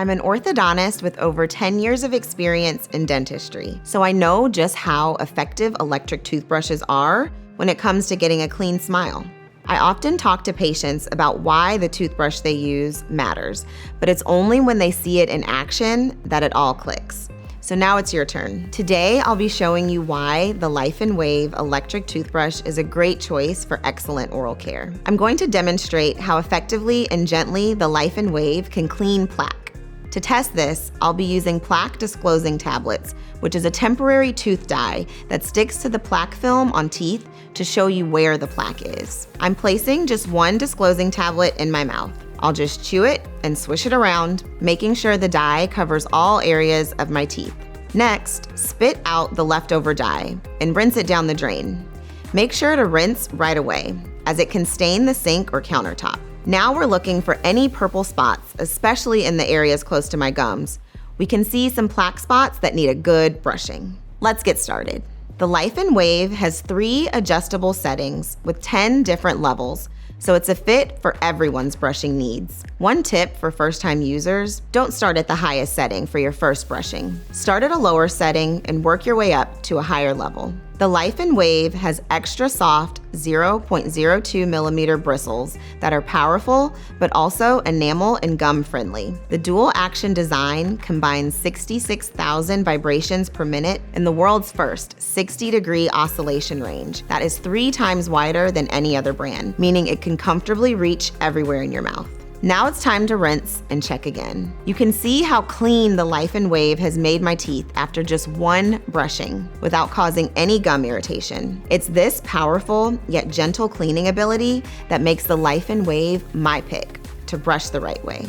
I'm an orthodontist with over 10 years of experience in dentistry, so I know just how effective electric toothbrushes are when it comes to getting a clean smile. I often talk to patients about why the toothbrush they use matters, but it's only when they see it in action that it all clicks. So now it's your turn. Today, I'll be showing you why the Laifen Wave electric toothbrush is a great choice for excellent oral care. I'm going to demonstrate how effectively and gently the Laifen Wave can clean plaque. To test this, I'll be using plaque disclosing tablets, which is a temporary tooth dye that sticks to the plaque film on teeth to show you where the plaque is. I'm placing just one disclosing tablet in my mouth. I'll just chew it and swish it around, making sure the dye covers all areas of my teeth. Next, spit out the leftover dye and rinse it down the drain. Make sure to rinse right away, as it can stain the sink or countertop. Now we're looking for any purple spots, especially in the areas close to my gums. We can see some plaque spots that need a good brushing. Let's get started. The Laifen Wave has 3 adjustable settings with 10 different levels, so it's a fit for everyone's brushing needs. One tip for first-time users, don't start at the highest setting for your first brushing. Start at a lower setting and work your way up to a higher level. The Laifen Wave has extra soft 0.02 millimeter bristles that are powerful, but also enamel and gum friendly. The dual action design combines 66,000 vibrations per minute in the world's first 60-degree oscillation range. That is 3 times wider than any other brand, meaning it can comfortably reach everywhere in your mouth. Now it's time to rinse and check again. You can see how clean the Laifen Wave has made my teeth after just one brushing without causing any gum irritation. It's this powerful yet gentle cleaning ability that makes the Laifen Wave my pick to brush the right way.